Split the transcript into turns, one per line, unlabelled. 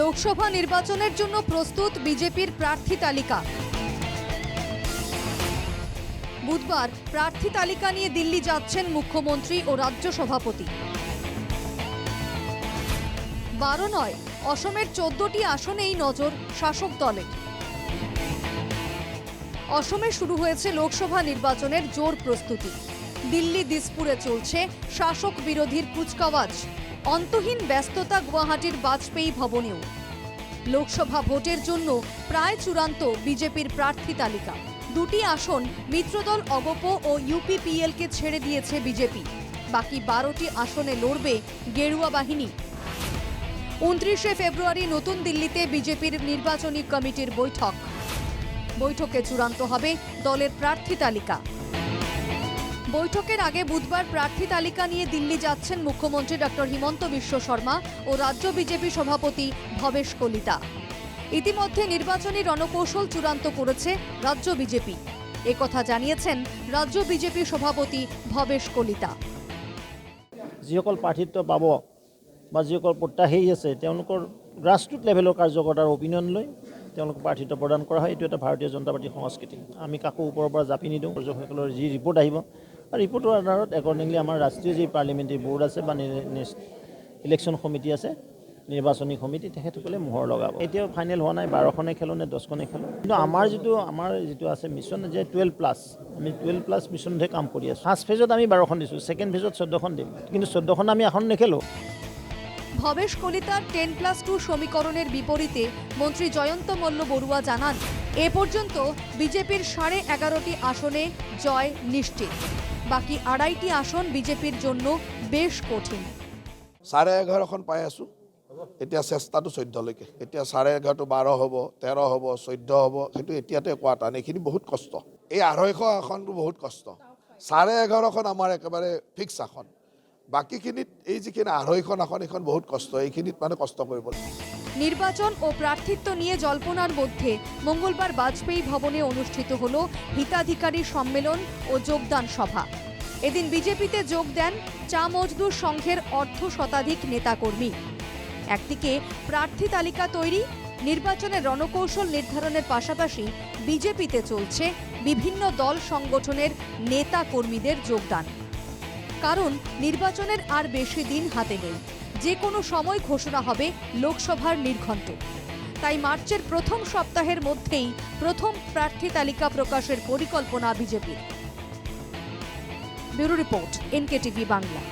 লোকসভা নির্বাচনের জন্য প্রস্তুত বিজেপির প্রার্থী তালিকা। বুধবার প্রার্থী তালিকা নিয়ে দিল্লি যাচ্ছেন মুখ্যমন্ত্রী ও রাজ্য সভাপতি। 12 নয়, অসমের 14টি আসনেই নজর শাসক দলের। অসমে শুরু হয়েছে লোকসভা নির্বাচনের জোর প্রস্তুতি। দিল্লি দিসপুরে চলছে শাসক বিরোধীর কুচকাওয়াজ। অন্তহীন ব্যস্ততা গুয়াহাটির বাজপেয়ী ভবনেও। লোকসভা ভোটের জন্য প্রায় চূড়ান্ত বিজেপির প্রার্থী তালিকা। 2টি আসন মিত্রদল অগপ ও ইউপিপিএলকে ছেড়ে দিয়েছে বিজেপি। বাকি 12টি আসনে লড়বে গেরুয়া বাহিনী। 29শে ফেব্রুয়ারি নতুন দিল্লিতে বিজেপির নির্বাচনী কমিটির বৈঠক। বৈঠকে চূড়ান্ত হবে দলের প্রার্থী তালিকা। বৈঠকের আগে বুধবার প্রার্থী তালিকা নিয়ে দিল্লি যাচ্ছেন মুখ্যমন্ত্রী ডক্টর হিমন্ত বিশ্ব শর্মা ও রাজ্য বিজেপি সভাপতি ভবেশ কলিতা। ইতিমধ্যে নির্বাচনী রণকৌশল চূড়ান্ত করেছে রাজ্য বিজেপি। একথা জানিয়েছেন রাজ্য বিজেপি সভাপতি ভবেশ কলিতা।
যিসকল প্ৰাৰ্থিত্ব পাব বা যিসকল প্ৰত্যাশী আছে তেওঁলোকৰ গ্ৰাছৰুট লেভেলৰ কাৰ্যকৰ্তাৰ অপিনিয়ন লৈ তেওঁলোক প্ৰাৰ্থিত্ব প্ৰদান কৰা হয়। এইটো এটা ভাৰতীয় জনতা পাৰ্টিৰ সংস্কৃতি। আমি কাকো ওপৰৰ পৰা জাপি নিদিওঁ। দৰ্শকসকলৰ যি ৰিপৰ্ট আহিব আৰু ৰিপৰ্টৰ আধাৰত একৰ্ডিংলি আমাৰ ৰাষ্ট্ৰীয় যি পাৰ্লিমেণ্টাৰী বৰ্ড আছে বা ইলেকশ্যন সমিতি আছে, নিৰ্বাচনী সমিতি, তেখেতসকলে মোহৰ লগাব। এতিয়াও ফাইনেল হোৱা নাই 12খনে খেলোঁ নে 10খনে খেলোঁ। কিন্তু আমাৰ যিটো আছে মিছন যে 12+, আমি 12+ মিছনতহে কাম কৰি আছোঁ। ফাৰ্ষ্ট ফেজত আমি 12খন দিছোঁ, ছেকেণ্ড ফেজত 14খন দিম, কিন্তু 14খন আমি এখন নেখেলোঁ।
ভবেশ কলিতার 10+2 সমীকরণের বিপরীতে মন্ত্রী জয়ন্ত মল্ল বড়ুয়া জানান, এ পর্যন্ত বিজেপির 11.5টি আসনে জয় নিশ্চিত। বাকি 2.5টি আসন বিজেপির জন্য বেশ কঠিন।
11.5খন পাই আছোঁ। এতিয়া চেষ্টাটো 14লৈকে। এতিয়া 11.5টো 12 হ'ব, 13 হ'ব, 14 হ'ব। সেইটো এতিয়াতে কোৱা টান। এইখিনি বহুত কষ্ট। এই 250 আসনটো বহুত কষ্ট। 11.5খন আমাৰ একেবাৰে ফিক্স আসন। বাকিখিনিত এই যিখিনি 250খন আসন, এখন বহুত কষ্ট। এইখিনিত মানে কষ্ট কৰিব লাগিব।
নির্বাচন ও প্রার্থিত্ব নিয়ে জল্পনার মধ্যে মঙ্গলবার বাজপেয়ী ভবনে অনুষ্ঠিত হল হিতাধিকারী সম্মেলন ও যোগদান সভা। এদিন বিজেপিতে যোগ দেন চা মজদুর সংঘের অর্ধশতাধিক নেতাকর্মী। একদিকে প্রার্থী তালিকা তৈরি, নির্বাচনের রণকৌশল নির্ধারণের পাশাপাশি বিজেপিতে চলছে বিভিন্ন দল সংগঠনের নেতা কর্মীদের যোগদান। কারণ নির্বাচনের আর বেশি দিন হাতে নেই। যে কোনো সময় ঘোষণা হবে লোকসভার নির্ঘণ্ট। তাই মার্চের প্রথম সপ্তাহের মধ্যেই প্রথম প্রার্থী তালিকা প্রকাশের পরিকল্পনা বিজেপির। Bureau report, NKTV Bangla.